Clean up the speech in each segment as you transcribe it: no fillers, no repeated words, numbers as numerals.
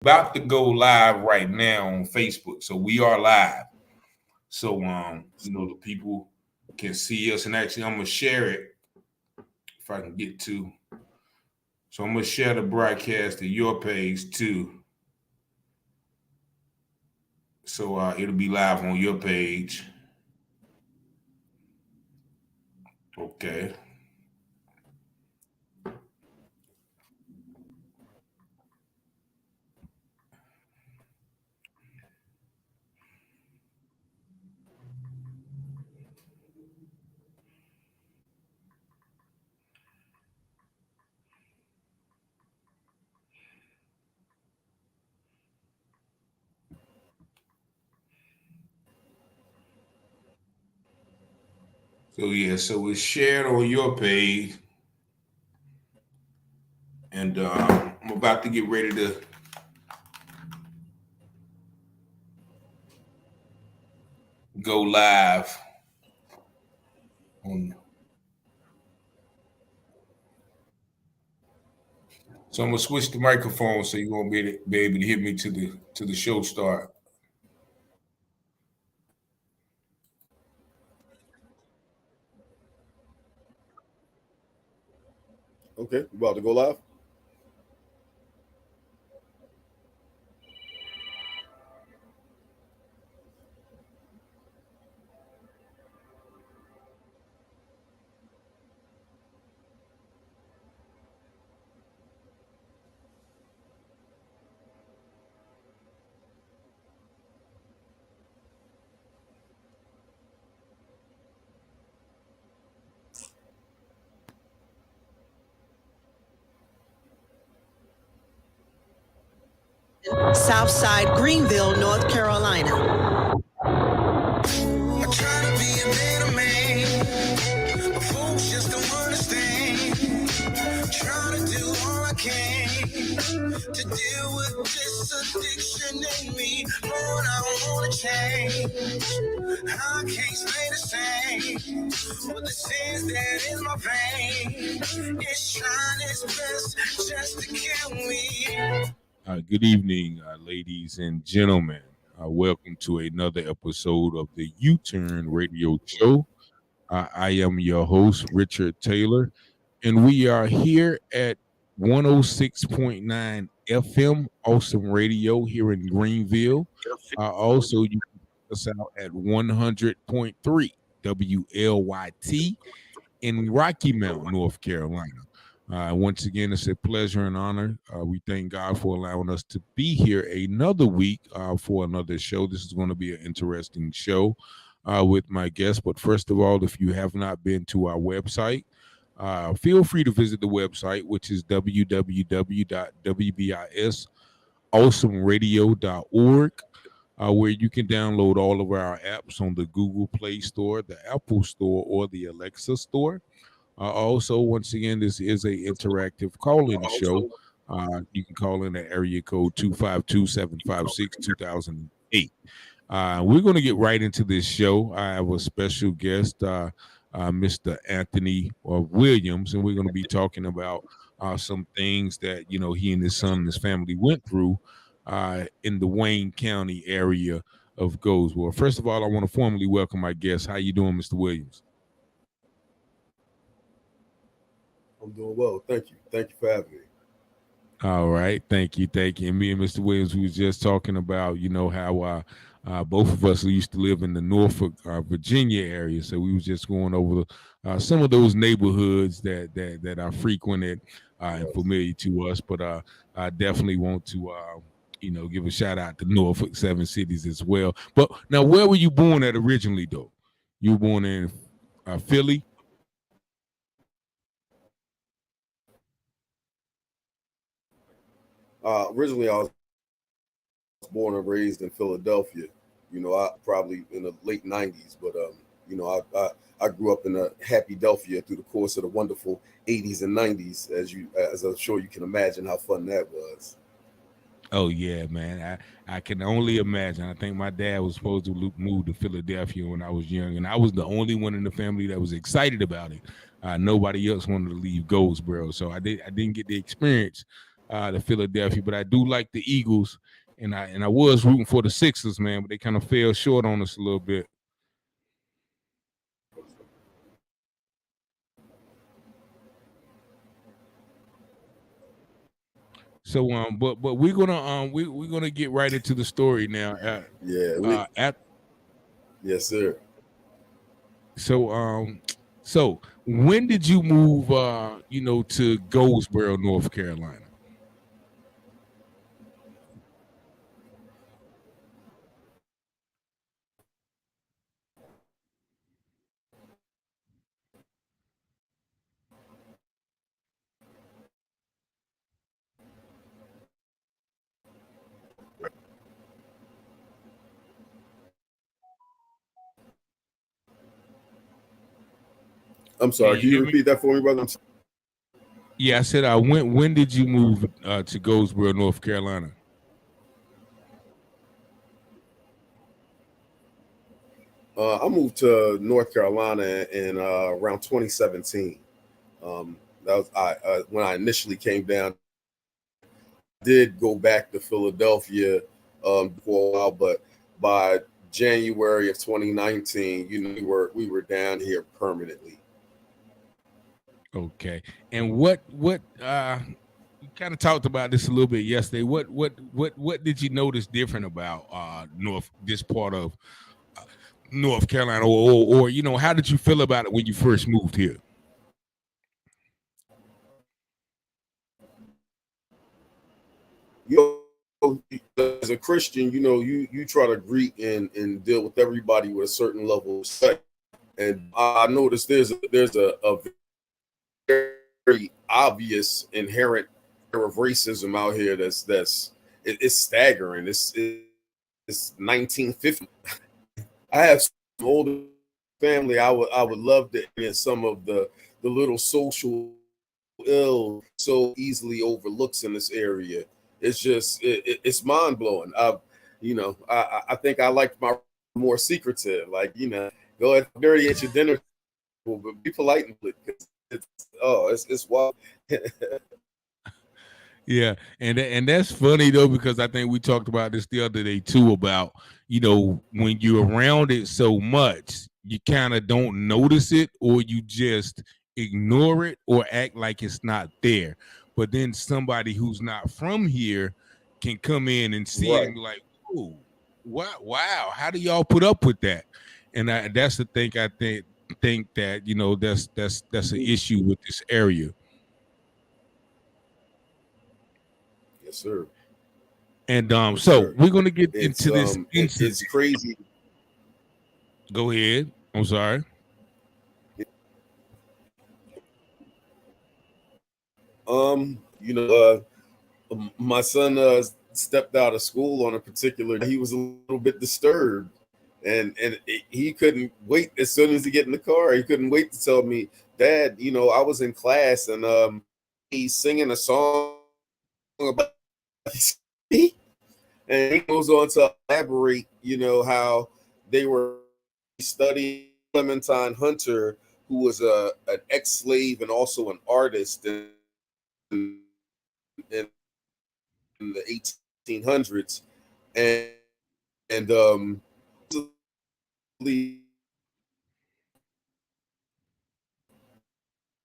About to go live right now on Facebook. So we are live. So the people can see us, and actually I'm gonna share it if I can get to. So I'm gonna share the broadcast to your page too. So it'll be live on your page. Okay. So yeah, so it's shared on your page, and I'm about to get ready to go live on. So I'm gonna switch the microphone so you won't be able to hear me to the show start. Okay, we about to go live. Southside Greenville, North Carolina. I try to be a better man, but folks just don't understand. Try to do all I can to deal with this addiction in me. Lord, I wanna change. I can't stay the same. But the sins that in my vein is trying its best just to kill me. Good evening, ladies and gentlemen. Welcome to another episode of the U-Turn Radio Show. I am your host, Richard Taylor, and we are here at 106.9 FM Awesome Radio here in Greenville. Also, you can check us out at 100.3 WLYT in Rocky Mount, North Carolina. Once again, it's a pleasure and honor. We thank God for allowing us to be here another week for another show. This is going to be an interesting show with my guests. But first of all, if you have not been to our website, feel free to visit the website, which is www.wbisawesomeradio.org, where you can download all of our apps on the Google Play Store, the Apple Store, or the Alexa Store. Also, once again, this is a interactive call-in show. You can call in at area code 252-756-2008. We're going to get right into this show. I have a special guest, Mr. Anthony Williams, and we're going to be talking about some things that, he and his son and his family went through in the Wayne County area of Goldsboro. First of all, I want to formally welcome my guest. How you doing, Mr. Williams? I'm doing well. Thank you. Thank you for having me. All right. Thank you. And me and Mr. Williams, we was just talking about, how both of us used to live in the Norfolk, Virginia area. So we was just going over some of those neighborhoods that are frequented and familiar to us. But I definitely want to, give a shout out to Norfolk, Seven Cities as well. But now, where were you born at originally, though? You were born in Philly? Originally, I was born and raised in Philadelphia. I probably in the late '90s, but I grew up in Happy Delphia through the course of the wonderful '80s and '90s, as I'm sure you can imagine how fun that was. Oh yeah, man. I can only imagine. I think my dad was supposed to move to Philadelphia when I was young, and I was the only one in the family that was excited about it. Nobody else wanted to leave Goldsboro, so I didn't get the experience to Philadelphia, but I do like the Eagles, and I was rooting for the Sixers, man, but they kind of fell short on us a little bit. So but we're gonna get right into the story now. Yes, sir. So when did you move to Goldsboro, North Carolina? I'm sorry. Can you repeat that for me, brother? Yeah, I said when did you move to Goldsboro, North Carolina? I moved to North Carolina in around 2017. That was when I initially came down. I did go back to Philadelphia for a while, but by January of 2019, we were down here permanently. Okay, and what you kind of talked about this a little bit yesterday. What did you notice different about this part of North Carolina, or how did you feel about it when you first moved here? As a Christian, you try to greet and deal with everybody with a certain level of respect. And I noticed there's a very obvious inherent of racism out here it's staggering. It's 1950. I have some older family. I would love to hear some of the little social ill so easily overlooks in this area. It's just it's mind blowing. I think I liked my more secretive. Like, go ahead, dirty at your dinner, but be polite because it's wild. Yeah, and that's funny though, because I think we talked about this the other day too, about when you're around it so much, you kind of don't notice it, or you just ignore it or act like it's not there. But then somebody who's not from here can come in and see it and be like, "Oh, wow, how do y'all put up with that?" And that's the thing. I think that that's an issue with this area. Yes, sir. And so we're gonna get into this. It's crazy. Go ahead. I'm sorry. My son stepped out of school on a particular. He was a little bit disturbed, and he couldn't wait. As soon as he get in the car, he couldn't wait to tell me, "Dad, I was in class and he's singing a song about." And he goes on to elaborate, how they were studying Clementine Hunter, who was an ex-slave and also an artist in the 1800s, and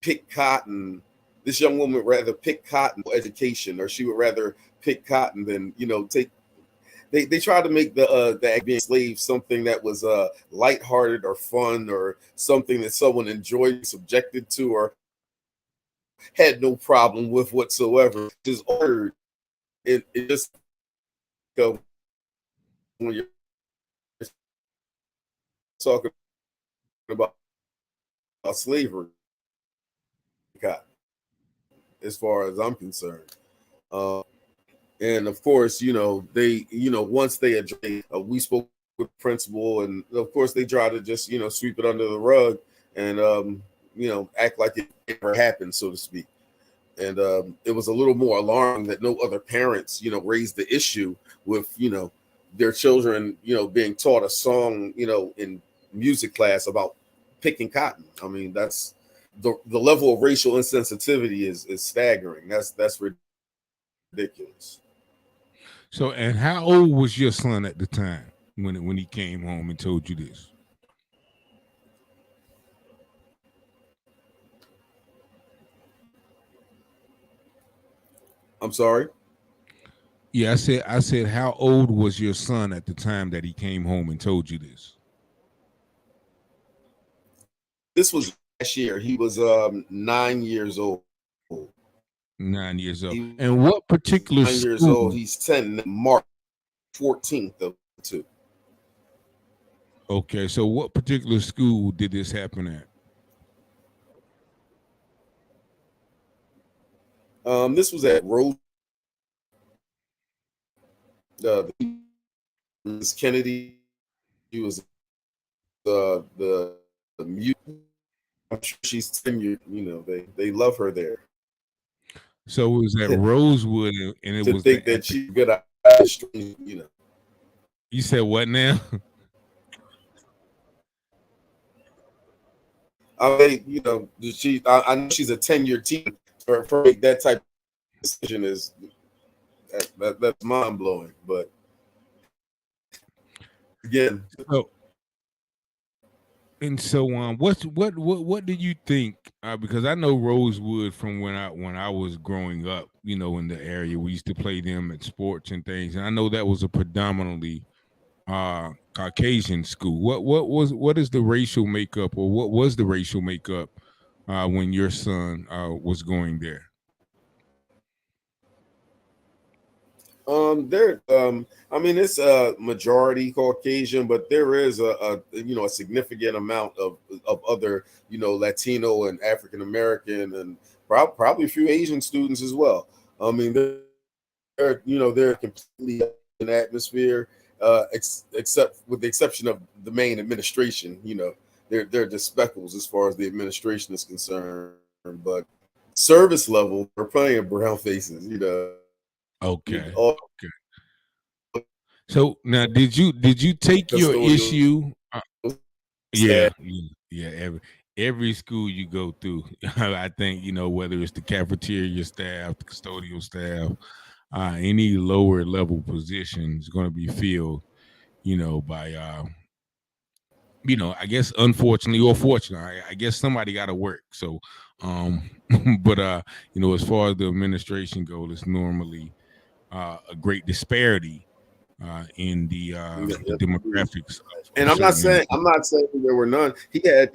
pick cotton. This young woman would rather pick cotton for education, or she would rather pick cotton than take. They tried to make the being slave something that was lighthearted or fun or something that someone enjoyed, subjected to, or had no problem with whatsoever. Just ordered it just go when you're talking about slavery, as far as I'm concerned. And of course, they, once they address, we spoke with the principal, and of course they try to just, sweep it under the rug and, act like it never happened, so to speak. And it was a little more alarming that no other parents, raised the issue with, their children, being taught a song, in music class about picking cotton. I mean, that's the level of racial insensitivity is staggering. That's ridiculous. ridiculous. So, and how old was your son at the time when he came home and told you this? I'm sorry. Yeah, I said, how old was your son at the time that he came home and told you this? This was last year. He was 9 years old. 9 years old. He- And what particular 9 years school? old. He's 10 March 14th of 2. Okay, so what particular school did this happen at? This was at Rose. Miss Kennedy. He was the mute. I'm sure she's 10 years. You know, they love her there. So it was at Rosewood, and it To was think the- that she's good at, you know. You said what now? I mean, you know, I know she's a 10-year team. For that type of decision is that's mind blowing. But again, So, and so what do you think? Because I know Rosewood from when I was growing up, you know, in the area. We used to play them at sports and things, and I know that was a predominantly Caucasian school. What is the racial makeup, or what was the racial makeup when your son was going there? I mean, it's a majority Caucasian, but there is a significant amount of other, you know, Latino and African American and probably a few Asian students as well. I mean, they're completely an atmosphere, except with the exception of the main administration. You know, they're just speckles as far as the administration is concerned, but service level, we're plenty of brown faces. You know. Okay. All Okay. So now, did you take your custodial issue? staff. Yeah. Every school you go through, I think, you know, whether it's the cafeteria staff, the custodial staff, any lower level position is going to be filled, you know, by you know, I guess unfortunately or fortunately, I guess somebody got to work. So, but you know, as far as the administration goes, it's normally a great disparity in the demographics. And I'm not saying there were none. He had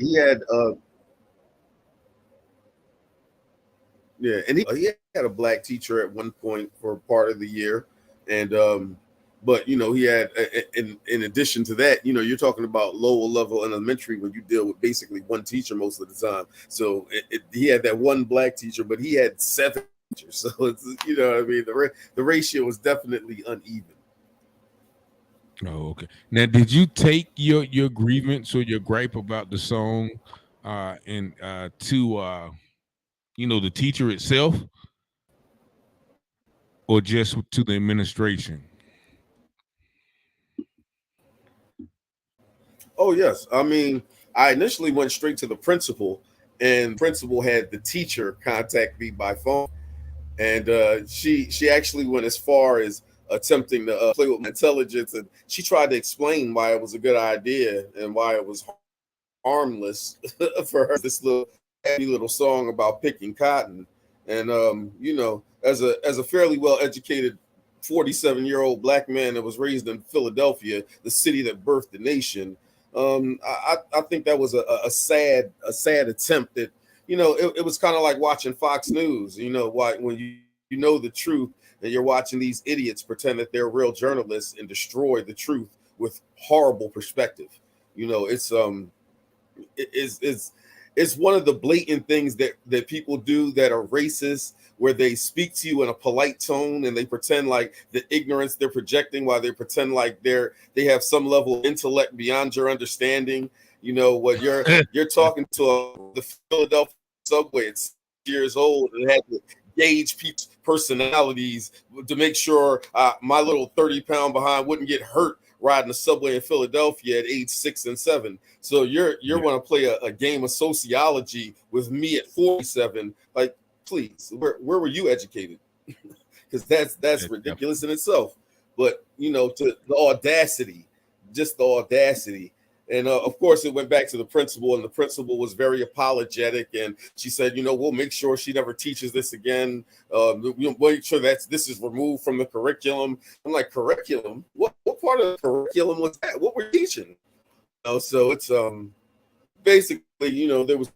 and he had a black teacher at one point for part of the year, and but you know, he had in addition to that, you know, you're talking about lower level elementary when you deal with basically one teacher most of the time. So he had that one black teacher, but he had 7 teachers. So it's, you know what I mean, the ratio was definitely uneven. Oh, okay. Now, did you take your grievance or your gripe about the song and to you know, the teacher itself, or just to the administration? Oh yes, I mean, I initially went straight to the principal, and the principal had the teacher contact me by phone, and she actually went as far as attempting to play with my intelligence, and she tried to explain why it was a good idea and why it was harmless for her. This happy little song about picking cotton, and you know, as a fairly well educated 47-year-old black man that was raised in Philadelphia, the city that birthed the nation. I think that was a sad attempt. That, you know, it was kind of like watching Fox News. You know, when you know the truth, and you're watching these idiots pretend that they're real journalists and destroy the truth with horrible perspective. You know, it's one of the blatant things that people do that are racist, where they speak to you in a polite tone and they pretend like the ignorance they're projecting, while they pretend like they have some level of intellect beyond your understanding. You know, what you're talking to the Philadelphia subway at 6 years old, and had to gauge people's personalities to make sure my little 30-pound behind wouldn't get hurt riding the subway in Philadelphia at age 6 and 7. So you're want to play a game of sociology with me at 47? Like, please, where were you educated? because that's ridiculous in itself. But you know, to the audacity, just the audacity. And of course, it went back to the principal, and the principal was very apologetic. And she said, you know, we'll make sure she never teaches this again. We'll make sure that this is removed from the curriculum. I'm like, curriculum? What part of the curriculum was that? What we're teaching? So it's basically, you know, there was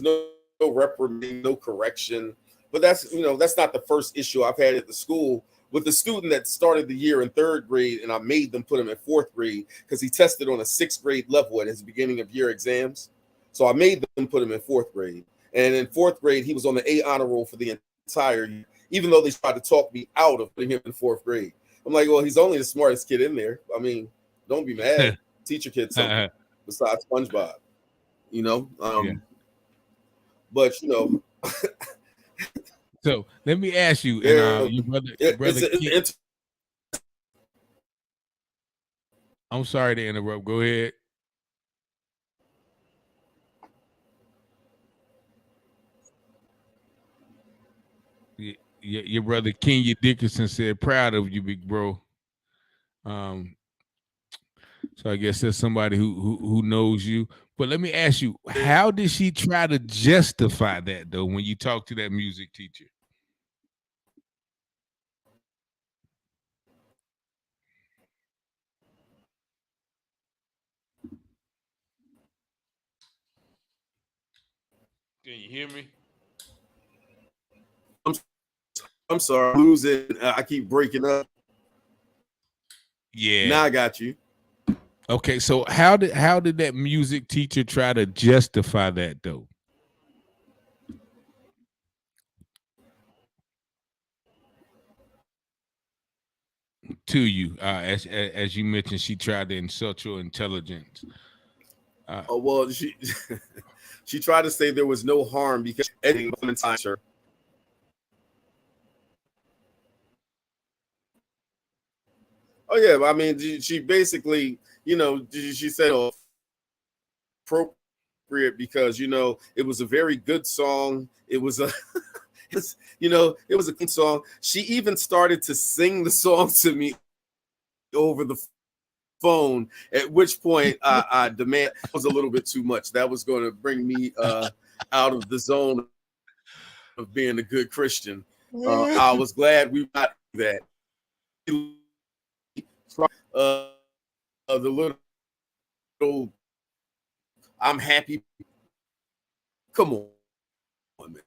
no reprimand, no correction. But that's not the first issue I've had at the school with the student that started the year in 3rd grade, and I made them put him in 4th grade because he tested on a 6th grade level at his beginning of year exams. So I made them put him in 4th grade. And in 4th grade, he was on the A honor roll for the entire year, even though they tried to talk me out of putting him in 4th grade. I'm like, well, he's only the smartest kid in there. I mean, don't be mad. Teach your kid something besides SpongeBob, you know? Yeah. But, you know. So let me ask you, and your brother I'm sorry to interrupt. Go ahead. Your brother Kenya Dickerson said, "Proud of you, big bro." So I guess that's somebody who knows you. But let me ask you, how did she try to justify that though when you talk to that music teacher? Can you hear me? I'm sorry, I'm losing. I keep breaking up. Yeah. Now I got you. Okay, so how did that music teacher try to justify that though? To you, as you mentioned, she tried to insult your intelligence. Well, she tried to say there was no harm because editing her. Oh yeah, I mean, she basically, you know, she said appropriate because, you know, it was a very good song. It was a, it was a good song. She even started to sing the song to me over the phone. At which point, I demand it was a little bit too much. That was going to bring me out of the zone of being a good Christian. I was glad we got that. The little I'm happy. Come on, man.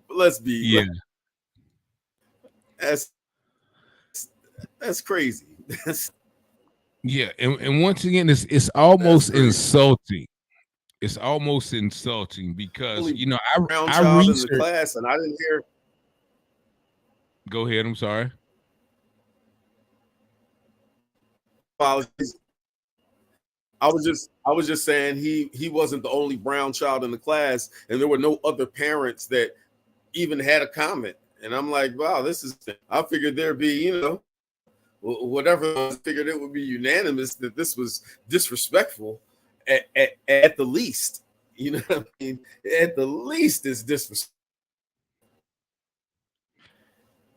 Let's be that's crazy. Yeah, and once again, it's almost insulting. It's almost insulting because you know I researched in the class and I didn't hear. Go ahead. I'm sorry. Apologies. I was just saying he wasn't the only brown child in the class, and there were no other parents that even had a comment. And I'm like, wow, this is. I figured there'd be, you know, whatever. I figured it would be unanimous that this was disrespectful at the least. You know what I mean? At the least, it's disrespectful.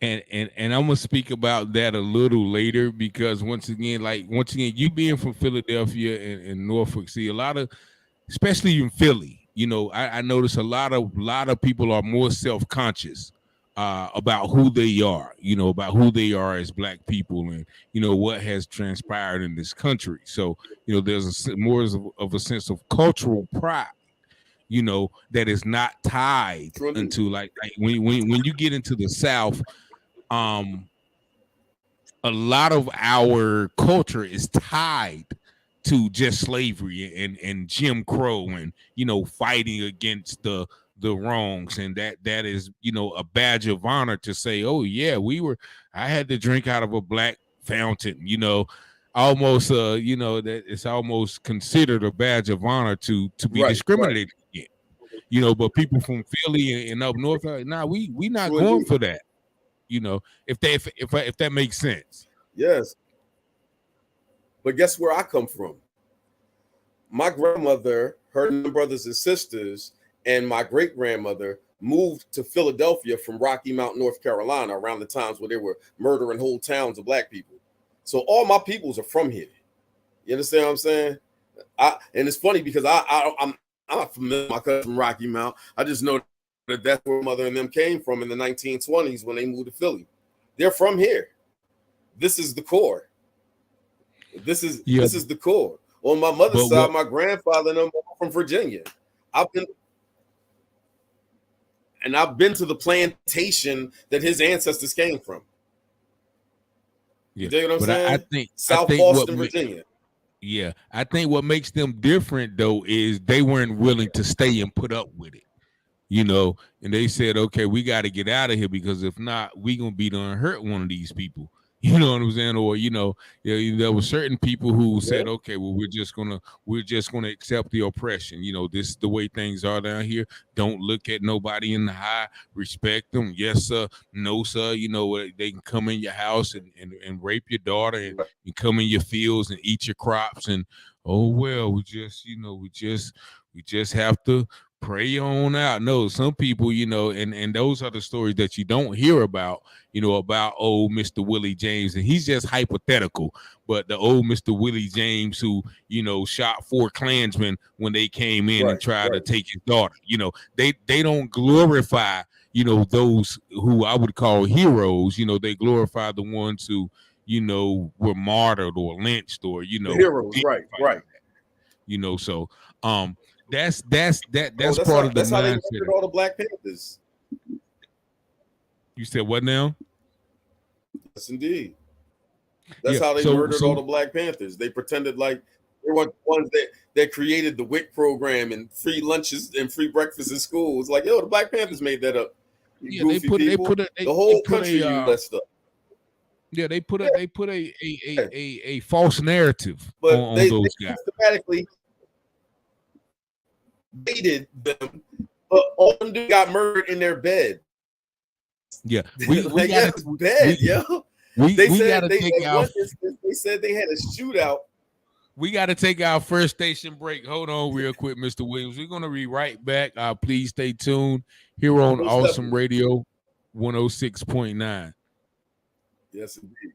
And I'm gonna speak about that a little later because once again, you being from Philadelphia and Norfolk, see a lot of, especially in Philly, you know, I notice a lot of people are more self-conscious about who they are, you know, about who they are as Black people, and you know what has transpired in this country. So you know, there's more of a sense of cultural pride, you know, that is not tied into like when you get into the South. A lot of our culture is tied to just slavery and Jim Crow and, you know, fighting against the wrongs. And that is, you know, a badge of honor to say, oh yeah, I had to drink out of a black fountain, you know, almost, you know, that it's almost considered a badge of honor to be discriminated against, you know, but people from Philly and up north, we not going for that. You know, if that makes sense. Yes. But guess where I come from? My grandmother, her brothers and sisters, and my great grandmother moved to Philadelphia from Rocky Mount, North Carolina, around the times where they were murdering whole towns of black people. So all my peoples are from here. You understand what I'm saying? And it's funny because I'm not familiar with my cousin from Rocky Mount. I just know that that's where mother and them came from in the 1920s when they moved to Philly. They're from here. This is the core. This is the core. On my mother's side, my grandfather and them are from Virginia. I've been to the plantation that his ancestors came from. You dig what I'm saying? I think South Boston, Virginia. Yeah, I think what makes them different though is they weren't willing to stay and put up with it, you know. And they said, "Okay, we got to get out of here because if not, we gonna be done hurt one of these people." You know what I'm saying? Or there were certain people who said, "Okay, well, we're just gonna accept the oppression. You know, this is the way things are down here. Don't look at nobody in the eye. Respect them. Yes, sir. No, sir. You know, they can come in your house and rape your daughter and come in your fields and eat your crops. And oh well, we just have to pray on out." No, some people, and those are the stories that you don't hear about, about old Mr. Willie James. And he's just hypothetical, but the old Mr. Willie James who, shot 4 Klansmen when they came in and tried to take his daughter. They don't glorify, those who I would call heroes. They glorify the ones who, were martyred or lynched or, heroes, right. So that's part of the that's how they mindset. murdered all the Black Panthers. You said what now? Yes, indeed. That's how they murdered all the Black Panthers. They pretended like they were the ones that created the WIC program and free lunches and free breakfast in school. It's like, the Black Panthers made that up. They put the whole country used that stuff. Yeah, they put a false narrative on they those guys. Systematically hated them, but all of them got murdered in their bed. Yeah, They said they had a shootout. We got to take our first station break. Hold on real quick, Mr. Williams. We're going to be right back. Please stay tuned here on Awesome Radio 106.9. Yes, indeed.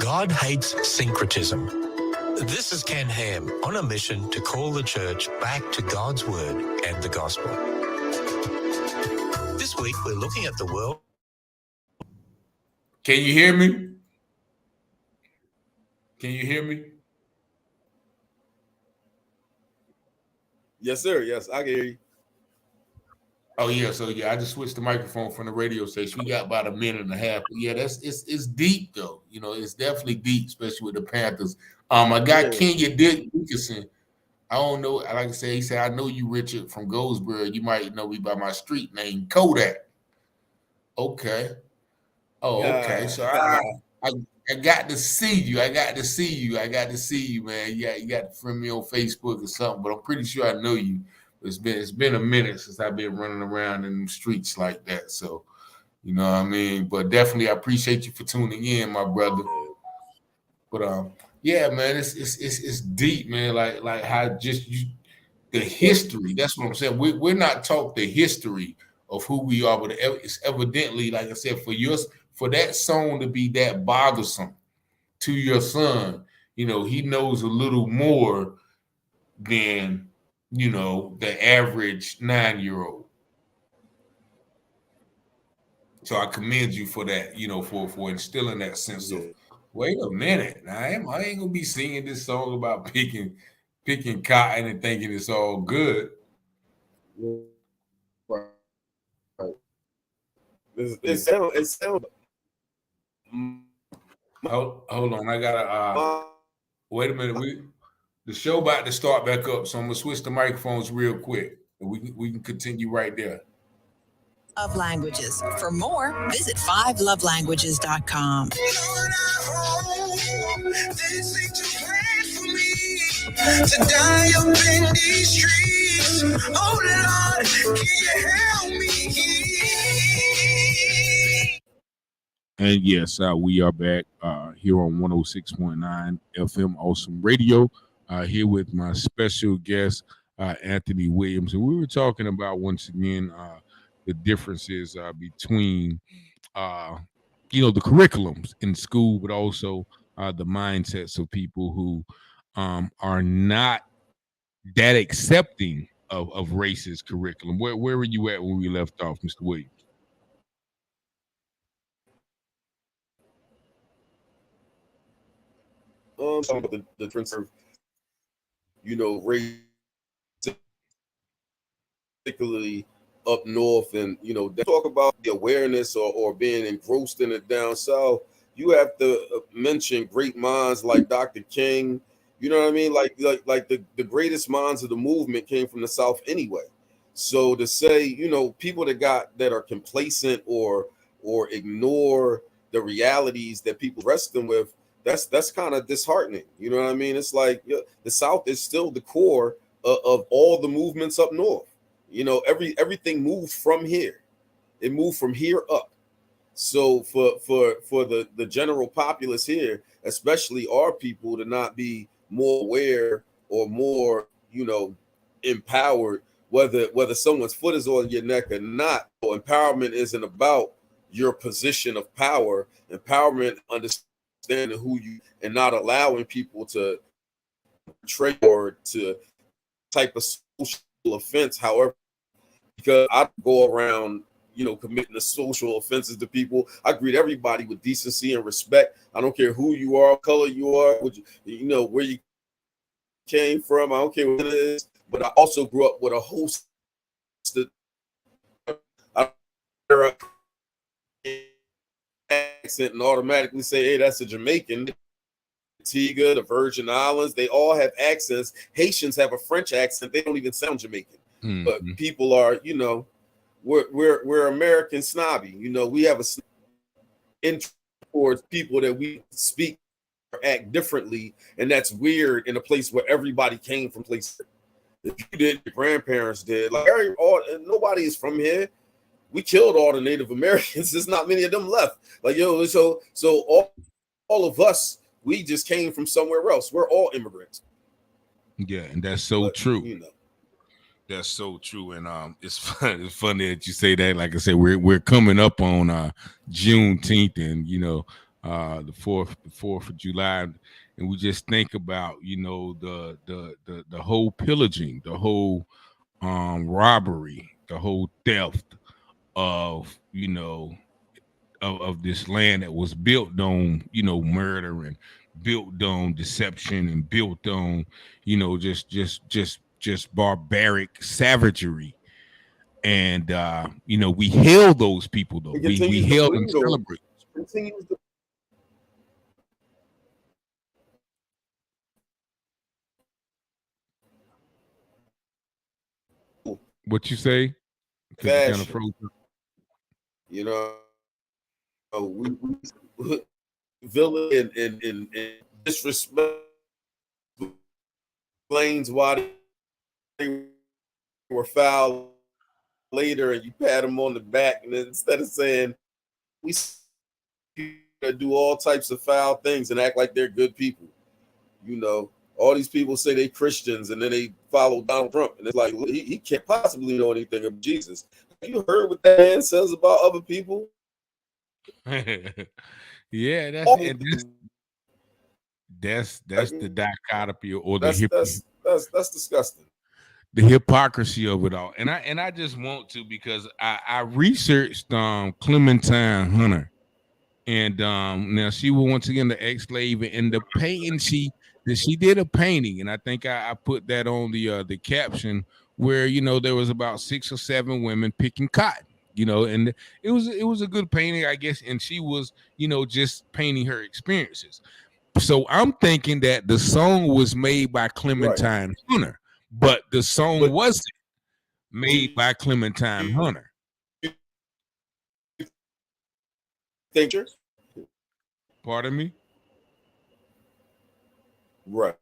God hates syncretism. This is Ken Ham on a mission to call the church back to God's word and the gospel. This week, we're looking at the world. Can you hear me? Can you hear me? Yes, sir. Yes, I can hear you. Oh yeah, so I just switched the microphone from the radio station. We got about a minute and a half. But yeah, it's deep though. It's definitely deep, especially with the Panthers. I got Kenya Dickinson. I don't know. Like I said, he said, "I know you, Richard, from Goldsboro. You might know me by my street name, Kodak." Okay. Oh, okay. So I got to see you. I got to see you, man. Yeah, you got to friend me on Facebook or something, but I'm pretty sure I know you. It's been a minute since I've been running around in the streets like that. So, you know what I mean? But definitely I appreciate you for tuning in, my brother. But yeah, man, it's deep, man. Like how the history. That's what I'm saying. We're not taught the history of who we are, but it's evidently, like I said, for that song to be that bothersome to your son, he knows a little more than the average 9-year-old. So I commend you for that, for instilling that sense of, wait a minute, I ain't gonna be singing this song about picking cotton and thinking it's all good. Right. It sounds. Hold on, I gotta wait a minute. The show about to start back up, so I'm gonna switch the microphones real quick, and we can continue right there. Love Languages. For more, visit 5lovelanguages.com. Lord, I hope this ain't too late for me to die up in these streets. Oh Lord, can you help me? And yes, we are back here on 106.9 FM Awesome Radio. Here with my special guest, Anthony Williams. And we were talking about, once again, the differences between the curriculums in school, but also the mindsets of people who are not that accepting of racist curriculum. Where were you at when we left off, Mr. Williams? Some of the difference of, race, particularly up north, and they talk about the awareness or being engrossed in it down south. You have to mention great minds like Dr. King. You know what I mean? Like the greatest minds of the movement came from the South anyway. So to say, people that are complacent or ignore the realities that people rest them with, that's kind of disheartening. You know what I mean? It's like the South is still the core of all the movements up north. Everything moved from here. It moved from here up. So for the general populace here, especially our people, to not be more aware or more, empowered, whether someone's foot is on your neck or not. Empowerment isn't about your position of power. Empowerment, understanding who you, and not allowing people to betray or to type of social offense. However, because I go around, committing the social offenses to people, I greet everybody with decency and respect. I don't care who you are, color you are, where you came from. I don't care what it is. But I also grew up with a host of accent and automatically say, hey, that's a Jamaican. Antigua, the Virgin Islands, they all have accents. Haitians have a French accent. They don't even sound Jamaican. Mm-hmm. But people are, we're American snobby. We have a interest towards people that we speak or act differently, and that's weird in a place where everybody came from places. If you did, your grandparents did. Like nobody is from here. We killed all the Native Americans. There's not many of them left. Like so all of us, we just came from somewhere else. We're all immigrants. Yeah, and that's so true. That's so true, and it's funny that you say that. Like I said, we're coming up on Juneteenth, and the 4th of July, and we just think about the whole pillaging, the whole robbery, the whole theft of of this land that was built on murder and built on deception and built on just barbaric savagery. And we hail those people though. We hail and celebrate. What you say? Fashion. We villain and disrespect explains why they were foul later, and you pat them on the back, and instead of saying we do all types of foul things and act like they're good people, all these people say they Christians and then they follow Donald Trump, and it's like he can't possibly know anything of Jesus. You heard what that man says about other people? Yeah, that's the dichotomy or the that's disgusting. The hypocrisy of it all. And I just want to, because I researched Clementine Hunter, and now she was once again the ex-slave, and the painting she did a painting, and I think I put that on the caption where there was about 6 or 7 women picking cotton, and it was a good painting, I guess, and she was just painting her experiences. So I'm thinking that the song was made by Clementine Hunter, but the song wasn't made by Clementine Hunter. Pardon me? Right.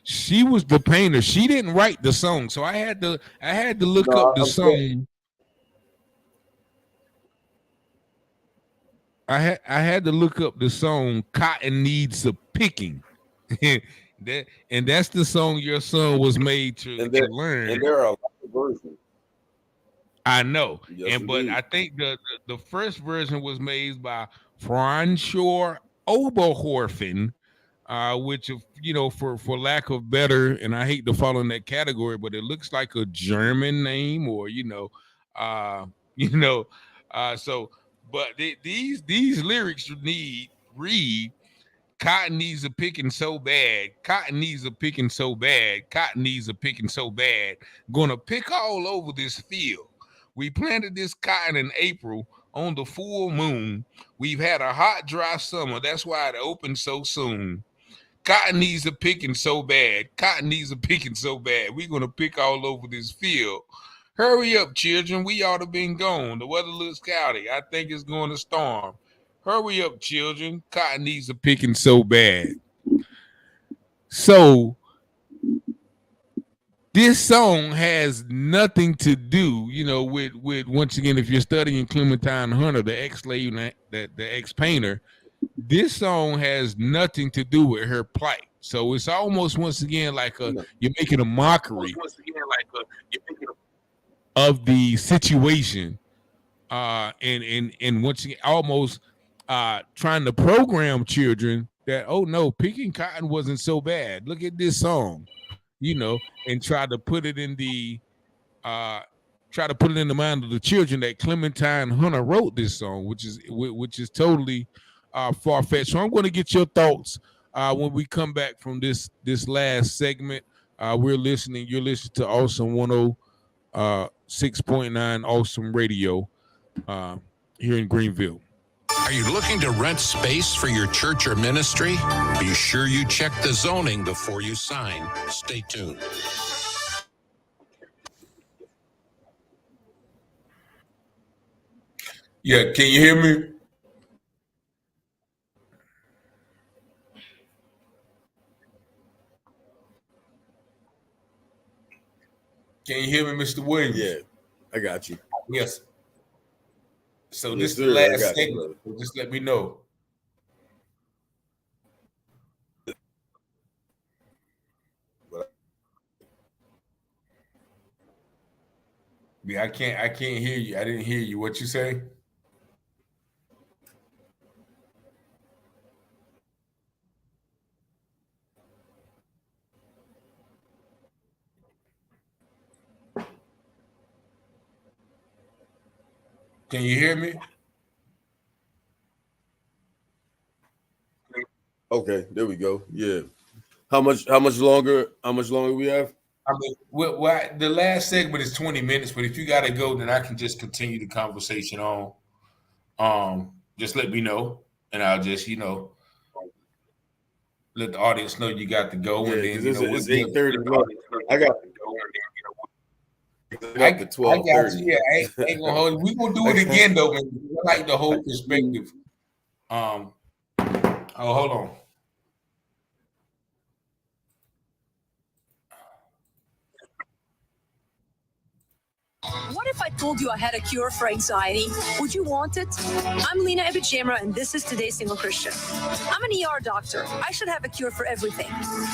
She was the painter. She didn't write the song, so I had to look up the song. I had to look up the song "Cotton Needs a Picking." That's the song your son was made to learn. And there are a lot of versions. I know. Yes, But indeed. I think the first version was made by Francois Oberhorfen, which for lack of better, and I hate to fall in that category, but it looks like a German name, or uh, you know, so. But these lyrics read. Cotton needs a picking so bad. Cotton needs a picking so bad. Cotton needs a picking so bad. Gonna pick all over this field. We planted this cotton in April on the full moon. We've had a hot, dry summer. That's why it opened so soon. Cotton needs a picking so bad. Cotton needs a picking so bad. We're gonna pick all over this field. Hurry up, children. We ought to been gone. The weather looks cloudy. I think it's going to storm. Hurry up, children. Cotton needs a picking so bad. So this song has nothing to do, with once again, if you're studying Clementine Hunter, the ex-slave, the ex-painter, this song has nothing to do with her plight. So it's almost once again like you're making a mockery of the situation, and once again, almost trying to program children that, oh no, picking cotton wasn't so bad. Look at this song, and try to put it in the mind of the children that Clementine Hunter wrote this song, which is totally far-fetched. So I'm going to get your thoughts when we come back from this last segment. You're listening to Awesome 106.9 Awesome Radio here in Greenville. Are you looking to rent space for your church or ministry? Be sure you check the zoning before you sign. Stay tuned. Yeah, can you hear me? Can you hear me, Mr. Williams? Yeah, I got you. Yes. So Yes, this is the sir. I last got you, segment. brother. So just let me know. Yeah, I can't hear you. I didn't hear you. What you say? Can you hear me? Okay, there we go. Yeah. How much longer we have? I mean, the last segment is 20 minutes, but if you got to go, then I can just continue the conversation on. Just let me know, and I'll just, let the audience know you got to go. Yeah, and then, it's 8:30. I got I to got 12:30. you. Yeah, I ain't gonna hold you. We gonna do it again though, man. I like the whole perspective. Hold on. What if I told you I had a cure for anxiety? Would you want it? I'm Lena Ebijamra, and this is Today's Single Christian. I'm an ER doctor. I should have a cure for everything.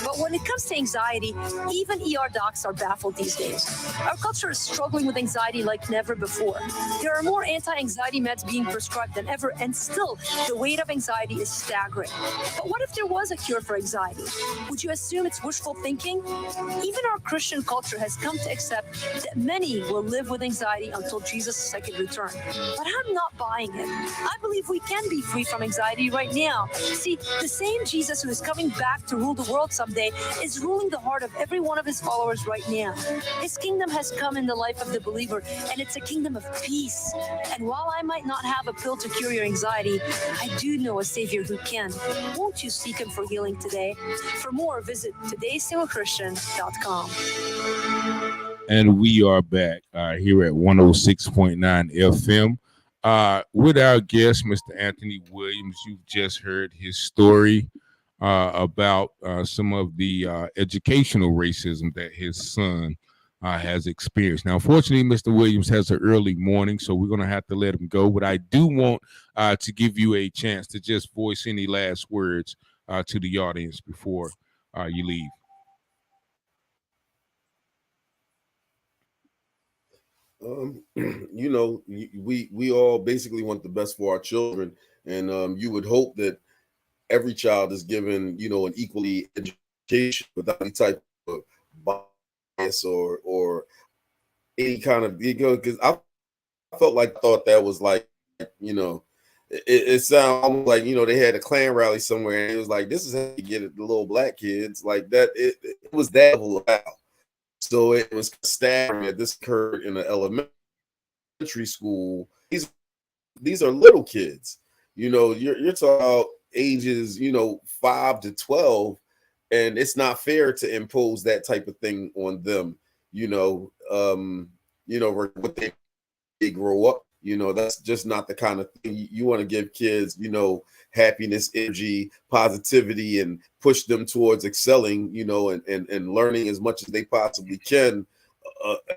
But when it comes to anxiety, even ER docs are baffled these days. Our culture is struggling with anxiety like never before. There are more anti-anxiety meds being prescribed than ever, and still, the weight of anxiety is staggering. But what if there was a cure for anxiety? Would you assume it's wishful thinking? Even our Christian culture has come to accept that many will live with anxiety until Jesus' second return. But I'm not buying it. I believe we can be free from anxiety right now. See, the same Jesus who is coming back to rule the world someday is ruling the heart of every one of his followers right now. His kingdom has come in the life of the believer, and it's a kingdom of peace. And while I might not have a pill to cure your anxiety, I do know a Savior who can. Won't you seek him for healing today? For more, visit todaysinglechristian.com. And we are back here at 106.9 FM with our guest, Mr. Anthony Williams. You've just heard his story about some of the educational racism that his son has experienced. Now, unfortunately, Mr. Williams has an early morning, so we're going to have to let him go. But I do want to give you a chance to just voice any last words to the audience before you leave. You know, we all basically want the best for our children, and you would hope that every child is given, you know, an equally education without any type of bias or any kind of, you know, because I felt like thought that was like, you know, it sounded almost like, you know, they had a Klan rally somewhere and it was like, this is how you get it, the little black kids like that. It was that level of how. So it was staggering that this occurred in an elementary school. These are little kids. You know, you're talking about ages, you know, 5 to 12, and it's not fair to impose that type of thing on them. You know, what they grow up. You know, that's just not the kind of thing you want to give kids, you know, happiness, energy, positivity, and push them towards excelling, you know, and learning as much as they possibly can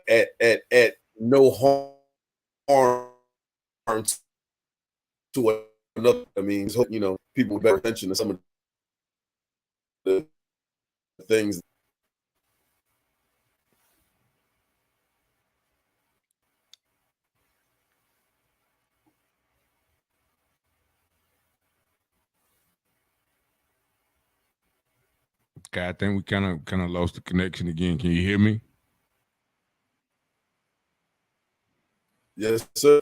at no harm to another. I mean, you know, people pay attention to some of the things. Okay, I think we kind of lost the connection again. Can you hear me? Yes, sir.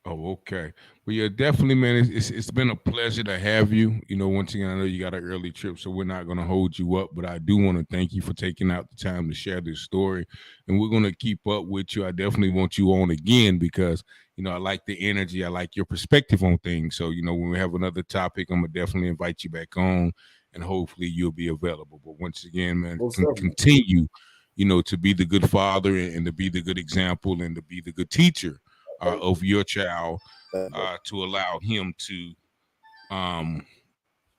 Oh, okay. Well, yeah, definitely, man. It's been a pleasure to have you. You know, once again, I know you got an early trip, so we're not going to hold you up. But I do want to thank you for taking out the time to share this story, and we're going to keep up with you. I definitely want you on again because you know I like the energy, I like your perspective on things. So you know, when we have another topic, I'm gonna definitely invite you back on, and hopefully you'll be available. But once again, man, continue, you know, to be the good father and to be the good example and to be the good teacher of your child, to allow him to,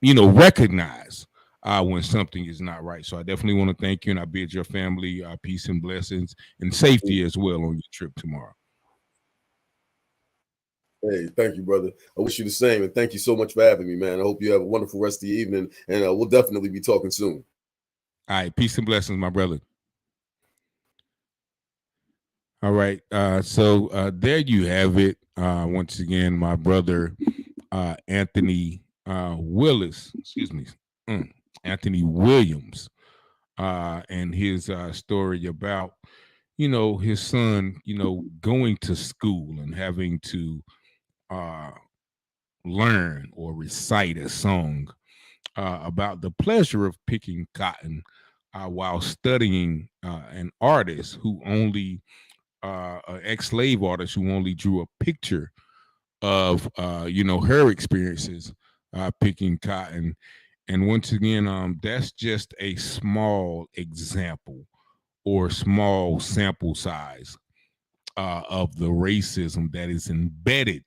you know, recognize when something is not right. So I definitely want to thank you, and I bid your family peace and blessings and safety as well on your trip tomorrow. Hey, thank you, brother. I wish you the same, and thank you so much for having me, man. I hope you have a wonderful rest of the evening, and we'll definitely be talking soon. All right, peace and blessings, my brother. All right, so there you have it. Once again, my brother Anthony Willis, excuse me, Anthony Williams, and his story about, you know, his son, you know, going to school and having to learn or recite a song about the pleasure of picking cotton while studying an artist who only an ex-slave artist who only drew a picture of you know, her experiences picking cotton. And once again, that's just a small example or small sample size of the racism that is embedded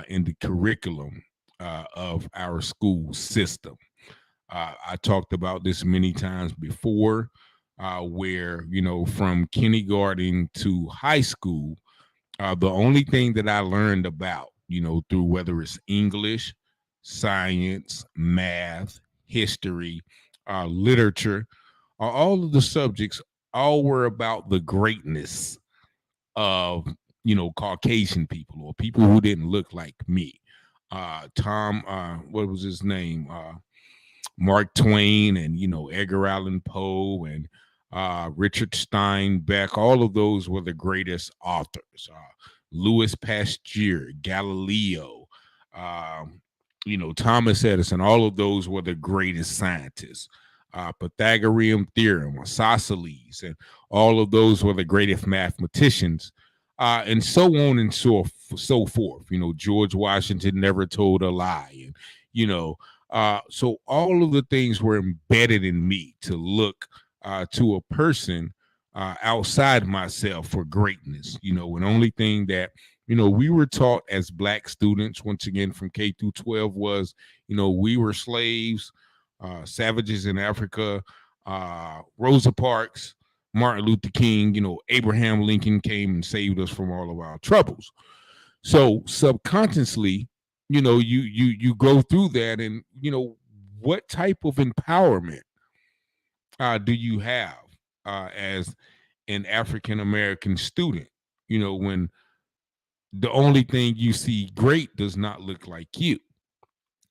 in the curriculum of our school system. I talked about this many times before, where, you know, from kindergarten to high school, the only thing that I learned about, you know, through whether it's English, science, math, history, literature, all of the subjects all were about the greatness of, you know, Caucasian people or people who didn't look like me. Tom, what was his name? Mark Twain, and, you know, Edgar Allan Poe, and Richard Steinbeck. All of those were the greatest authors. Louis Pasteur, Galileo, you know, Thomas Edison. All of those were the greatest scientists. Pythagorean theorem, isosceles, and all of those were the greatest mathematicians, and so on and so forth. You know, George Washington never told a lie, and you know, so all of the things were embedded in me to look to a person outside myself for greatness. You know, and only thing that, you know, we were taught as Black students, once again from K through 12, was, you know, we were slaves, savages in Africa, Rosa Parks, Martin Luther King, you know, Abraham Lincoln came and saved us from all of our troubles. So subconsciously, you know, you go through that, and you know, what type of empowerment do you have as an African American student, you know, when the only thing you see great does not look like you.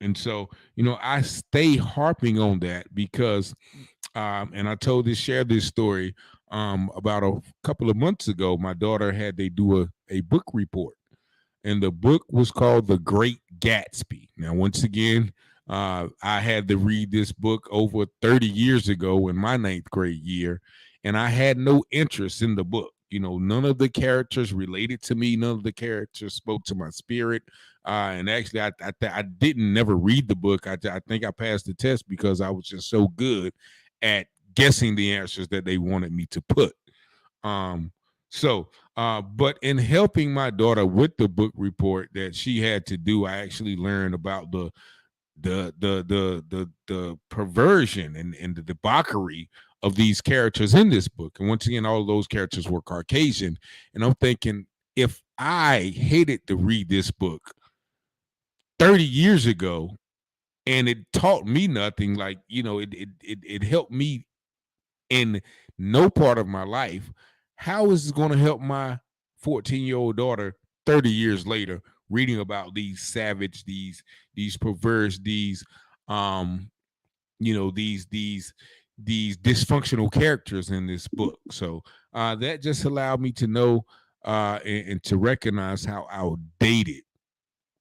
And so, you know, I stay harping on that because, and I shared this story about a couple of months ago. My daughter had they do a book report, and the book was called The Great Gatsby. Now, once again, I had to read this book over 30 years ago in my 9th grade year, and I had no interest in the book. You know, none of the characters related to me. None of the characters spoke to my spirit. And actually, I didn't never read the book. I think I passed the test because I was just so good at guessing the answers that they wanted me to put. But in helping my daughter with the book report that she had to do, I actually learned about the perversion and the debauchery of these characters in this book. And once again, all of those characters were Caucasian. And I'm thinking, if I hated to read this book 30 years ago and it taught me nothing, like, you know, it helped me in no part of my life, how is it going to help my 14-year-old daughter 30 years later reading about these savage, these perverse, these dysfunctional characters in this book? So that just allowed me to know and to recognize how outdated,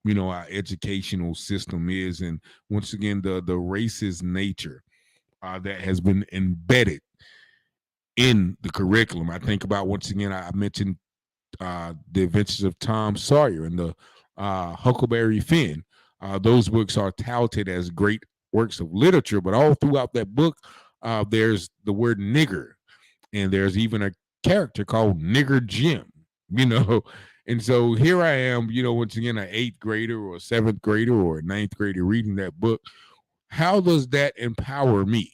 you know, our educational system is, and once again the racist nature that has been embedded in the curriculum. I think about, once again, I mentioned The Adventures of Tom Sawyer and the Huckleberry Finn. Those books are touted as great works of literature, but all throughout that book, there's the word nigger, and there's even a character called Nigger Jim, you know. And so here I am, you know, once again, an 8th grader or a 7th grader or a 9th grader reading that book. How does that empower me?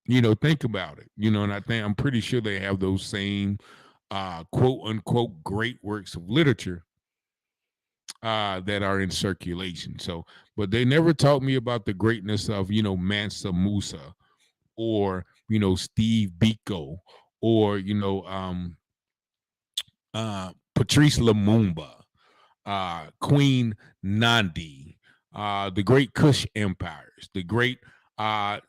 You know, think about it, you know, and I'm pretty sure they have those same quote unquote great works of literature that are in circulation. So, but they never taught me about the greatness of, you know, Mansa Musa or, you know, Steve Biko or, you know, Patrice Lumumba, Queen Nandi, the great Kush empires, the great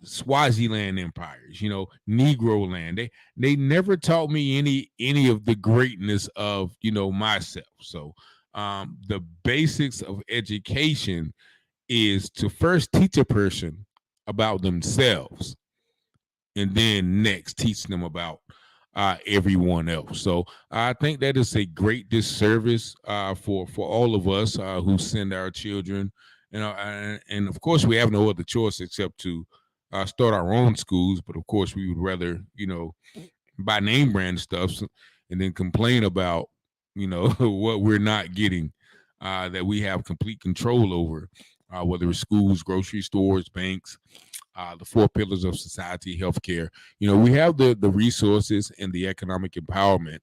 Swaziland empires, you know, Negro land. They never taught me any of the greatness of, you know, myself. So the basics of education is to first teach a person about themselves, and then next teach them about everyone else. So I think that is a great disservice for all of us who send our children. You know, and of course we have no other choice except to start our own schools. But of course we would rather, you know, buy name brand stuff and then complain about, you know, what we're not getting that we have complete control over, whether it's schools, grocery stores, banks, the 4 pillars of society, healthcare. You know, we have the resources and the economic empowerment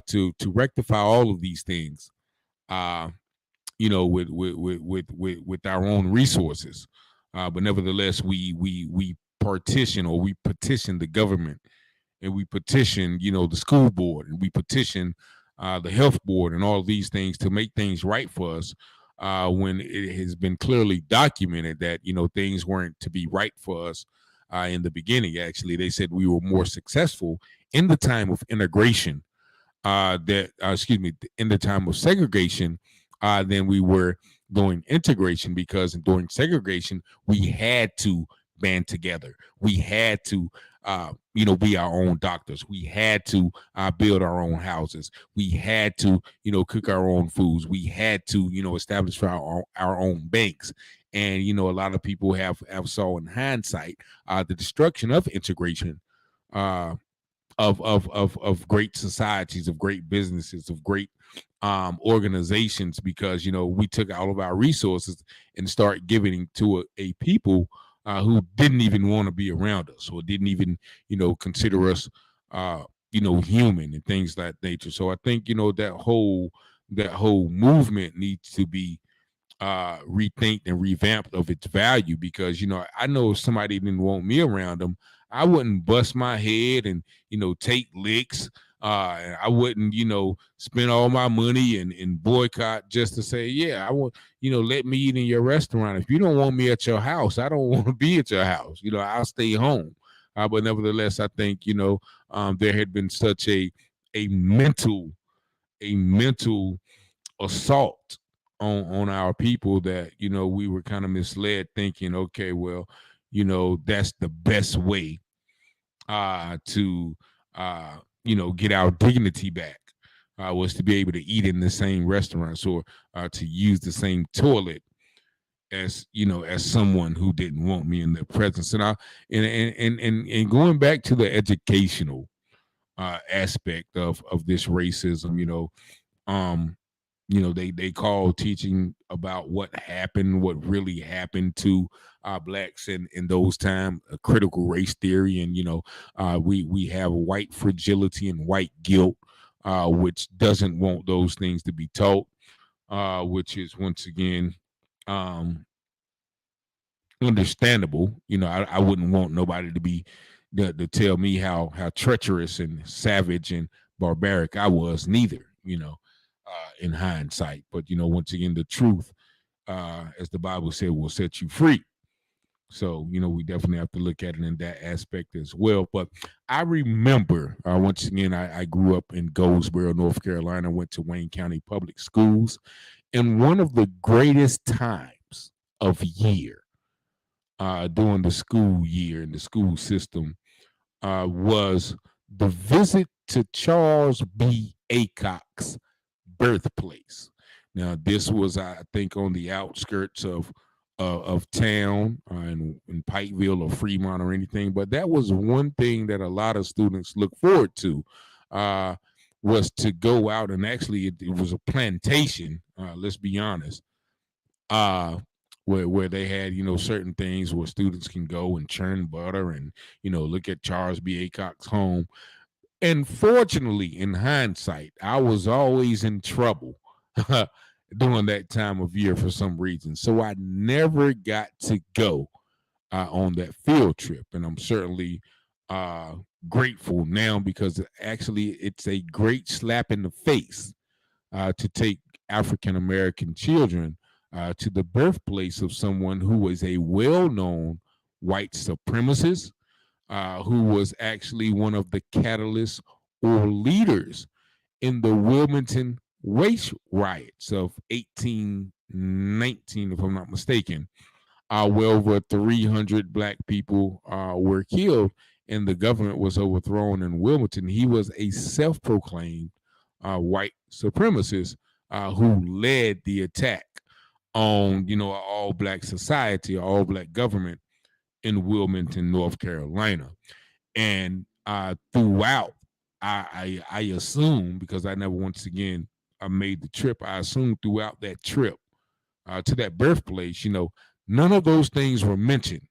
to rectify all of these things. You know, with our own resources, but nevertheless, we partition, or we petition the government, and we petition, you know, the school board, and we petition the health board, and all of these things to make things right for us. When it has been clearly documented that, you know, things weren't to be right for us in the beginning. Actually, they said we were more successful in the time of integration, in the time of segregation, than we were during integration, because during segregation we had to band together. We had to, you know, be our own doctors. We had to build our own houses. We had to, you know, cook our own foods. We had to, you know, establish our own banks. And, you know, a lot of people have saw in hindsight the destruction of integration, of great societies, of great businesses, of great organizations, because, you know, we took all of our resources and start giving to a people who didn't even want to be around us, or didn't even, you know, consider us, you know, human and things of that nature. So I think, you know, that whole movement needs to be rethinked and revamped of its value, because, you know, I know if somebody didn't want me around them, I wouldn't bust my head and, take licks. I wouldn't, spend all my money and boycott just to say, yeah, I want, let me eat in your restaurant. If you don't want me at your house, I don't want to be at your house. I'll stay home. But nevertheless, I think, there had been such a mental assault on our people that, we were kind of misled thinking, okay, well, that's the best way to get our dignity back, was to be able to eat in the same restaurants or to use the same toilet as someone who didn't want me in their presence. And going back to the educational aspect of this racism, they call teaching about what happened, what really happened to blacks in those times, a critical race theory. And we have white fragility and white guilt, which doesn't want those things to be taught, which is once again understandable. I wouldn't want nobody to be to tell me how treacherous and savage and barbaric I was, neither, in hindsight. But once again, the truth, as the Bible said, will set you free. So we definitely have to look at it in that aspect as well. But I remember, once again, I grew up in Goldsboro, North Carolina, went to Wayne County Public Schools, and one of the greatest times of year during the school year in the school system was the visit to Charles B. Aycock's birthplace. Now, this was, I think, on the outskirts of town, in Pikeville or Fremont or anything, but that was one thing that a lot of students look forward to, was to go out, and actually it was a plantation, let's be honest, where they had, certain things where students can go and churn butter and, look at Charles B. Aycock's home. And fortunately, in hindsight, I was always in trouble during that time of year for some reason. So I never got to go on that field trip. And I'm certainly grateful now, because actually it's a great slap in the face to take African-American children to the birthplace of someone who was a well-known white supremacist, who was actually one of the catalysts or leaders in the Wilmington race riots of 1819, if I'm not mistaken, where over 300 black people were killed and the government was overthrown in Wilmington. He was a self-proclaimed white supremacist who led the attack on, all black society, all black government in Wilmington, North Carolina. And throughout, I assume, because I never once again I made the trip, I assume throughout that trip to that birthplace, none of those things were mentioned.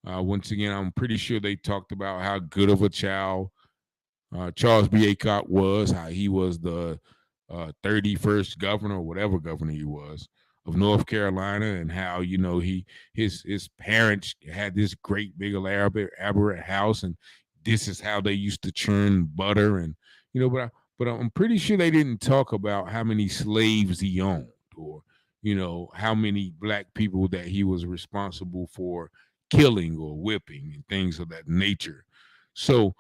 Once again, I'm pretty sure they talked about how good of a child Charles B. Aycock was, how he was the 31st governor, or whatever governor he was, of North Carolina, and how his parents had this great big elaborate house, and this is how they used to churn butter, and but I'm pretty sure they didn't talk about how many slaves he owned, or how many black people that he was responsible for killing or whipping and things of that nature. So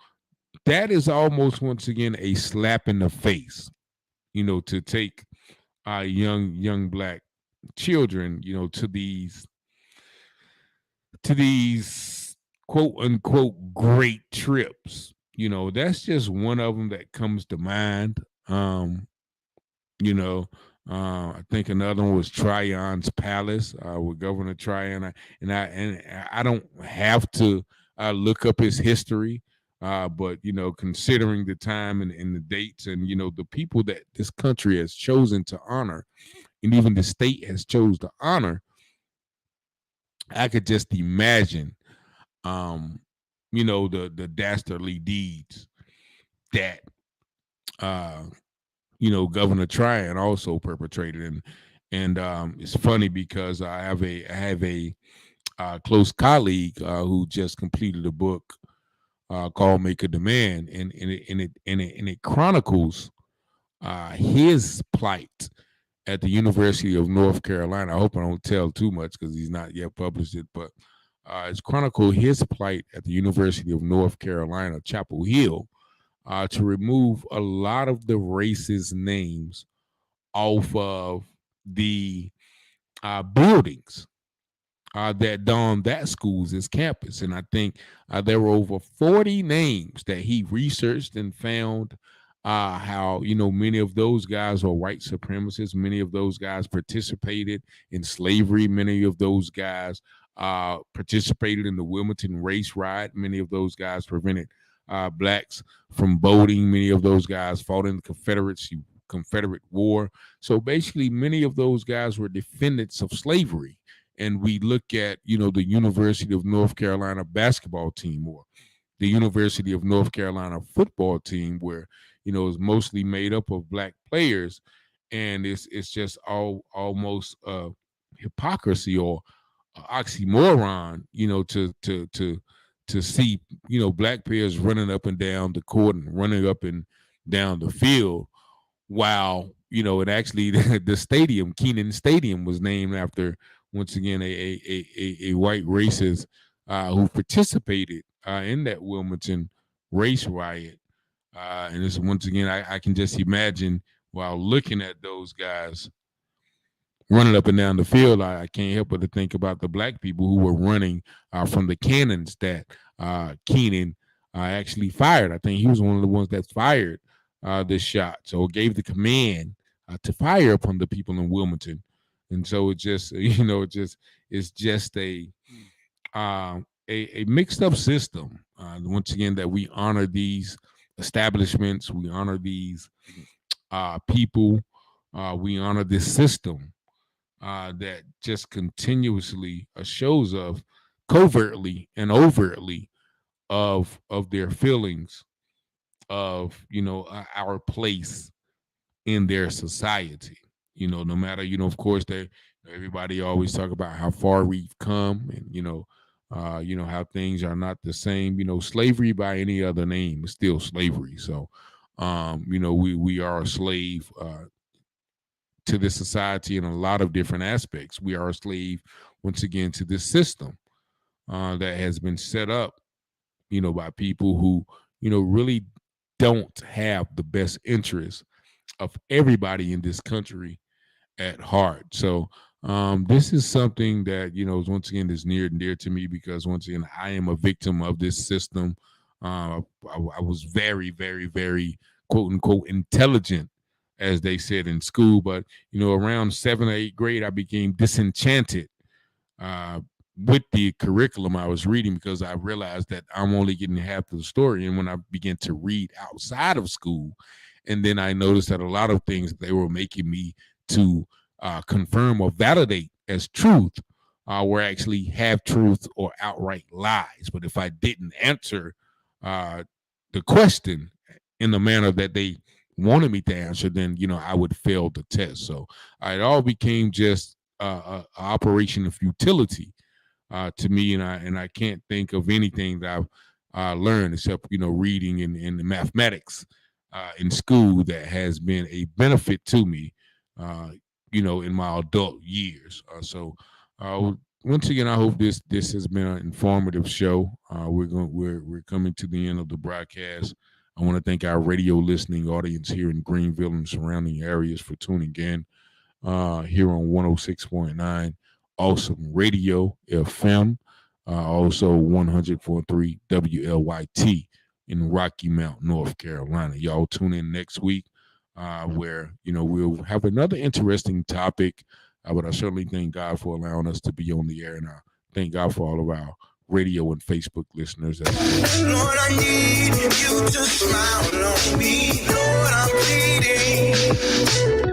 that is almost, once again, a slap in the face, to take young black children, to these quote unquote great trips. That's just one of them that comes to mind. I think another one was Tryon's Palace with Governor Tryon, and I don't have to look up his history, but considering the time and the dates and the people that this country has chosen to honor, and even the state has chose to honor, I could just imagine, the dastardly deeds that Governor Tryon also perpetrated. And it's funny because I have a close colleague who just completed a book called "Make a Demand," and it chronicles his plight at the University of North Carolina. I hope I don't tell too much because he's not yet published it, but it's chronicled his plight at the University of North Carolina, Chapel Hill, to remove a lot of the racist names off of the buildings that don that school's campus. And I think there were over 40 names that he researched and found how, many of those guys are white supremacists. Many of those guys participated in slavery. Many of those guys participated in the Wilmington race riot. Many of those guys prevented blacks from voting. Many of those guys fought in the Confederate War. So basically, many of those guys were defendants of slavery. And we look at, the University of North Carolina basketball team or the University of North Carolina football team, where, is mostly made up of black players. And it's just almost hypocrisy or oxymoron, to see, black players running up and down the court and running up and down the field, while, and actually the stadium, Kenan Stadium, was named after, once again, a white racist who participated in that Wilmington race riot. And it's, once again, I can just imagine, while looking at those guys running up and down the field, I can't help but to think about the black people who were running from the cannons that Kenan actually fired. I think he was one of the ones that fired this shot. So it gave the command to fire upon the people in Wilmington. And so it just, it's just a mixed up system. Once again, that we honor these establishments, we honor these people, we honor this system that just continuously shows of covertly and overtly of their feelings of, our place in their society. No matter, of course, everybody always talk about how far we've come, and how things are not the same. Slavery by any other name is still slavery. So, we are a slave to this society in a lot of different aspects. We are a slave, once again, to this system that has been set up, by people who, really don't have the best interest of everybody in this country at heart. So this is something that, once again, is near and dear to me, because, once again, I am a victim of this system. I was very, very, very, quote unquote, intelligent, as they said in school. But, around 7th or 8th grade, I became disenchanted with the curriculum I was reading, because I realized that I'm only getting half of the story. And when I began to read outside of school, and then I noticed that a lot of things they were making me to confirm or validate as truth were actually half truth or outright lies. But if I didn't answer the question in the manner that they wanted me to answer, then, I would fail the test. So it all became just an operation of futility to me. And I can't think of anything that I've learned except, reading and mathematics in school that has been a benefit to me, in my adult years. So once again, I hope this has been an informative show. We're coming to the end of the broadcast. I want to thank our radio listening audience here in Greenville and surrounding areas for tuning in here on 106.9 Awesome Radio FM, also 100.3 WLYT in Rocky Mount, North Carolina. Y'all tune in next week where, we'll have another interesting topic. But I certainly thank God for allowing us to be on the air, and I thank God for all of our radio and Facebook listeners as well. Lord, I need you to smile on me. Lord, I'm pleading.